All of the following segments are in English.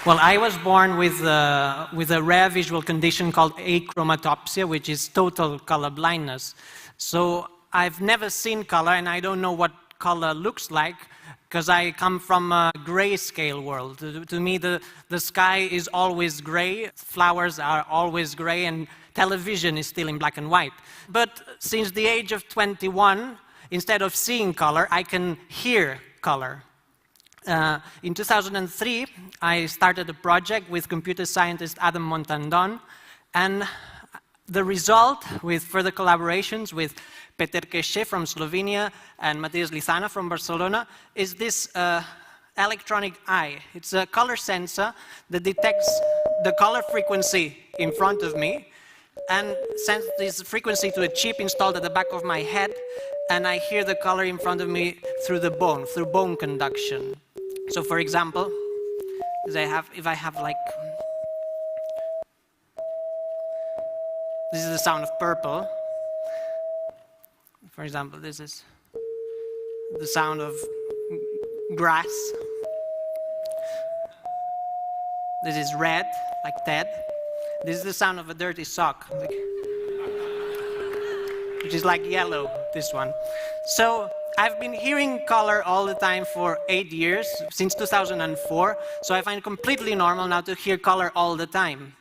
Well, I was born with a rare visual condition called achromatopsia, which is total color blindness. So I've never seen color, and I don't know what color looks like, because I come from a grayscale world. To me, the sky is always gray, flowers are always gray, and television is still in black and white. But since the age of 21, instead of seeing color, I can hear color. In 2003, I started a project with computer scientist Adam Montandon, and the result, with further collaborations with Peter Queixe from Slovenia and Matías Lizana from Barcelona, is this electronic eye. It's a color sensor that detects the color frequency in front of me and sends this frequency to a chip installed at the back of my head, and I hear the color in front of me through the bone, through bone conduction. So, for example, if I have like, this is the sound of purple. For example, this is the sound of grass. This is red, like that. This is the sound of a dirty sock, which is like yellow, this one. So I've been hearing color all the time for 8 years, since 2004, so I find it completely normal now to hear color all the time.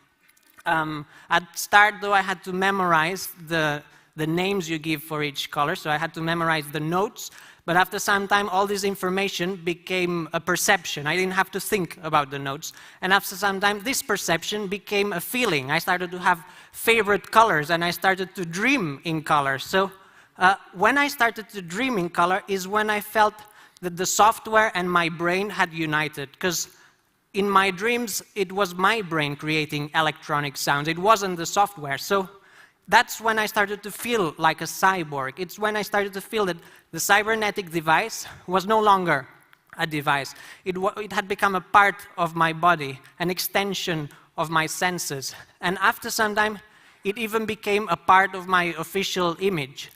At start, though, I had to memorize the names you give for each color, so I had to memorize the notes, but after some time, all this information became a perception. I didn't have to think about the notes, and after some time, this perception became a feeling. I started to have favorite colors, and I started to dream in color. So when I started to dream in color is when I felt that the software and my brain had united, because in my dreams, it was my brain creating electronic sounds. It wasn't the software. So that's when I started to feel like a cyborg. It's when I started to feel that the cybernetic device was no longer a device. It had become a part of my body, an extension of my senses. And after some time, it even became a part of my official image.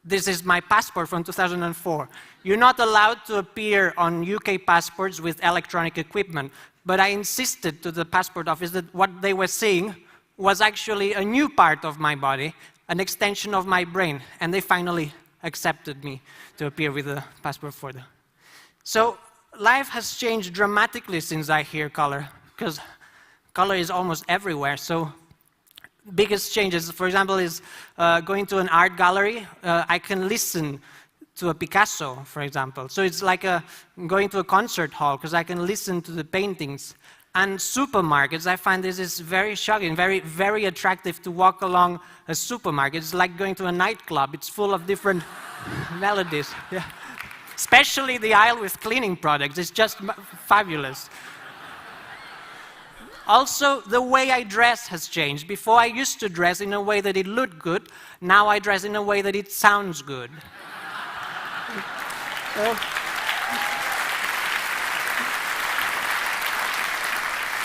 This is my passport from 2004. You're not allowed to appear on UK passports with electronic equipment, but I insisted to the passport office that what they were seeing was actually a new part of my body, an extension of my brain, and they finally accepted me to appear with a passport for them. So life has changed dramatically since I hear color, because color is almost everywhere. So biggest changes, for example, is going to an art gallery. I can listen to a Picasso, for example. So it's like going to a concert hall, because I can listen to the paintings. And supermarkets, I find this is very shocking, very, very attractive to walk along a supermarket. It's like going to a nightclub. It's full of different melodies. Yeah. Especially the aisle with cleaning products. It's just fabulous. Also, the way I dress has changed. Before, I used to dress in a way that it looked good. Now I dress in a way that it sounds good.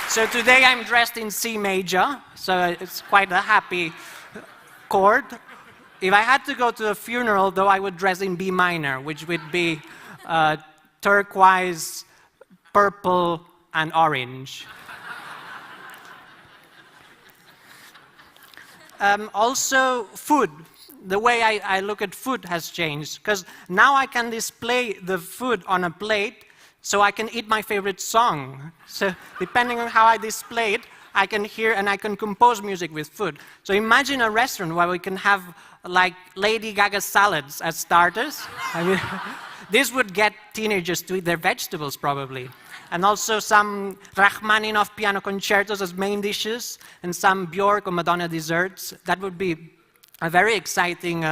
So today I'm dressed in C major, so it's quite a happy chord. If I had to go to a funeral, though, I would dress in B minor, which would be turquoise, purple, and orange. Also, food. The way I look at food has changed, because now I can display the food on a plate so I can eat my favorite song. So depending on how I display it, I can hear and I can compose music with food. So imagine a restaurant where we can have like Lady Gaga salads as starters. I mean, this would get teenagers to eat their vegetables probably. And also some Rachmaninoff piano concertos as main dishes, and some Björk or Madonna desserts. That would be a very exciting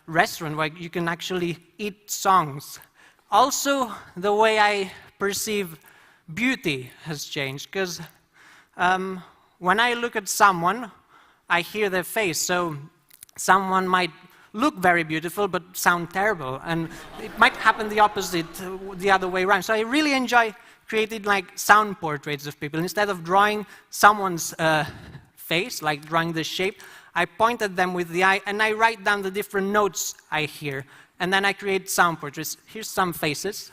restaurant where you can actually eat songs. Also, the way I perceive beauty has changed, because when I look at someone, I hear their face. So someone might look very beautiful but sound terrible. And it might happen the opposite, the other way around. So I really enjoy creating like sound portraits of people. Instead of drawing someone's face, like drawing the shape, I point at them with the eye and I write down the different notes I hear. And then I create sound portraits. Here's some faces.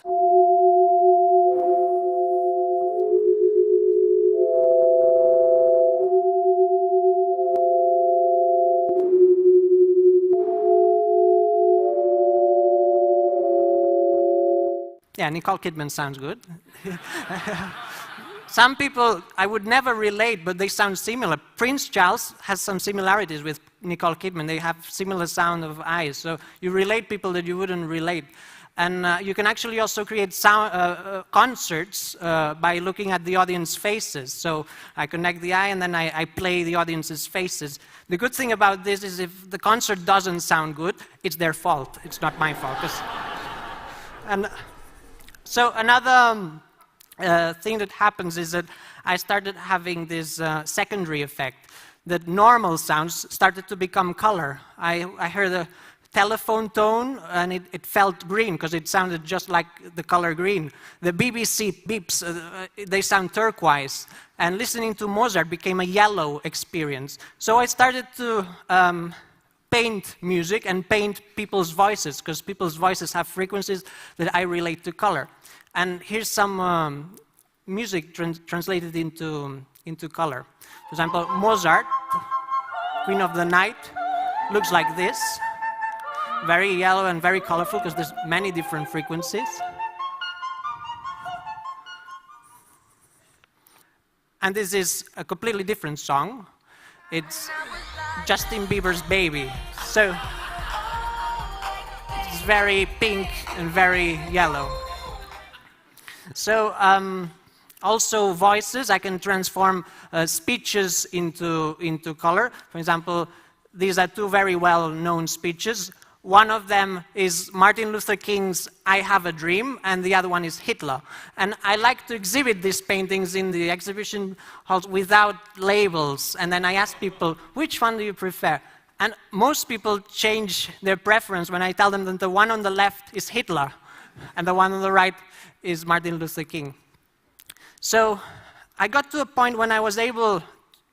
Yeah, Nicole Kidman sounds good. Some people I would never relate, but they sound similar. Prince Charles has some similarities with Nicole Kidman. They have similar sound of eyes. So you relate people that you wouldn't relate. And you can actually also create sound, concerts by looking at the audience faces. So I connect the eye and then I play the audience's faces. The good thing about this is if the concert doesn't sound good, it's their fault. It's not my fault. And so another thing that happens is that I started having this secondary effect, that normal sounds started to become color. I heard a telephone tone and it felt green because it sounded just like the color green. The BBC beeps, they sound turquoise. And listening to Mozart became a yellow experience. So I started to paint music and paint people's voices, because people's voices have frequencies that I relate to color. And here's some music translated into color. For example, Mozart, Queen of the Night, looks like this. Very yellow and very colorful because there's many different frequencies. And this is a completely different song. It's Justin Bieber's Baby. So it's very pink and very yellow. So also voices, I can transform speeches into color. For example, these are two very well-known speeches. One of them is Martin Luther King's I Have a Dream, and the other one is Hitler. And I like to exhibit these paintings in the exhibition halls without labels. And then I ask people, which one do you prefer? And most people change their preference when I tell them that the one on the left is Hitler, and the one on the right is Martin Luther King. So I got to a point when I was able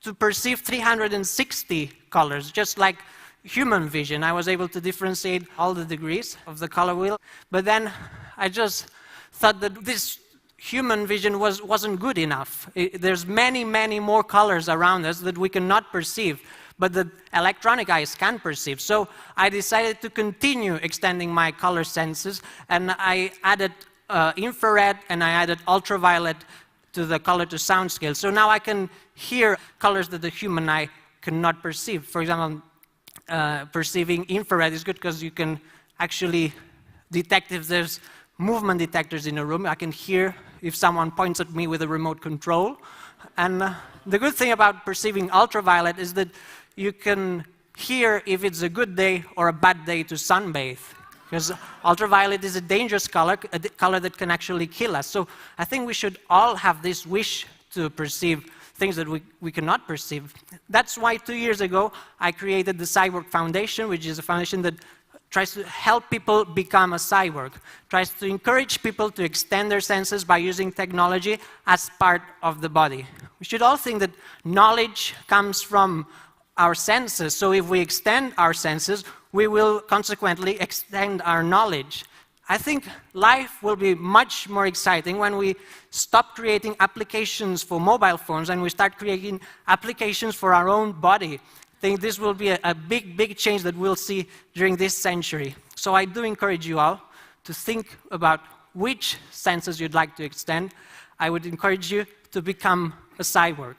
to perceive 360 colors, just like human vision. I was able to differentiate all the degrees of the color wheel. But then I just thought that this human vision wasn't good enough. There's many, many more colors around us that we cannot perceive, but the electronic eyes can perceive. So I decided to continue extending my color senses, and I added infrared and I added ultraviolet to the color to sound scale. So now I can hear colors that the human eye cannot perceive. For example, perceiving infrared is good because you can actually detect if there's movement detectors in a room. I can hear if someone points at me with a remote control. And the good thing about perceiving ultraviolet is that you can hear if it's a good day or a bad day to sunbathe. Because ultraviolet is a dangerous color, a color that can actually kill us. So I think we should all have this wish to perceive things that we cannot perceive. That's why 2 years ago I created the Cyborg Foundation, which is a foundation that tries to help people become a cyborg, tries to encourage people to extend their senses by using technology as part of the body. We should all think that knowledge comes from our senses, so if we extend our senses, we will consequently extend our knowledge. I think life will be much more exciting when we stop creating applications for mobile phones and we start creating applications for our own body. I think this will be a big, big change that we'll see during this century. So I do encourage you all to think about which senses you'd like to extend. I would encourage you to become a cyborg.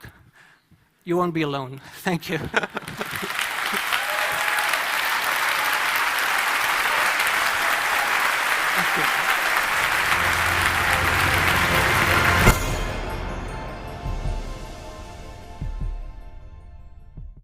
You won't be alone. Thank you.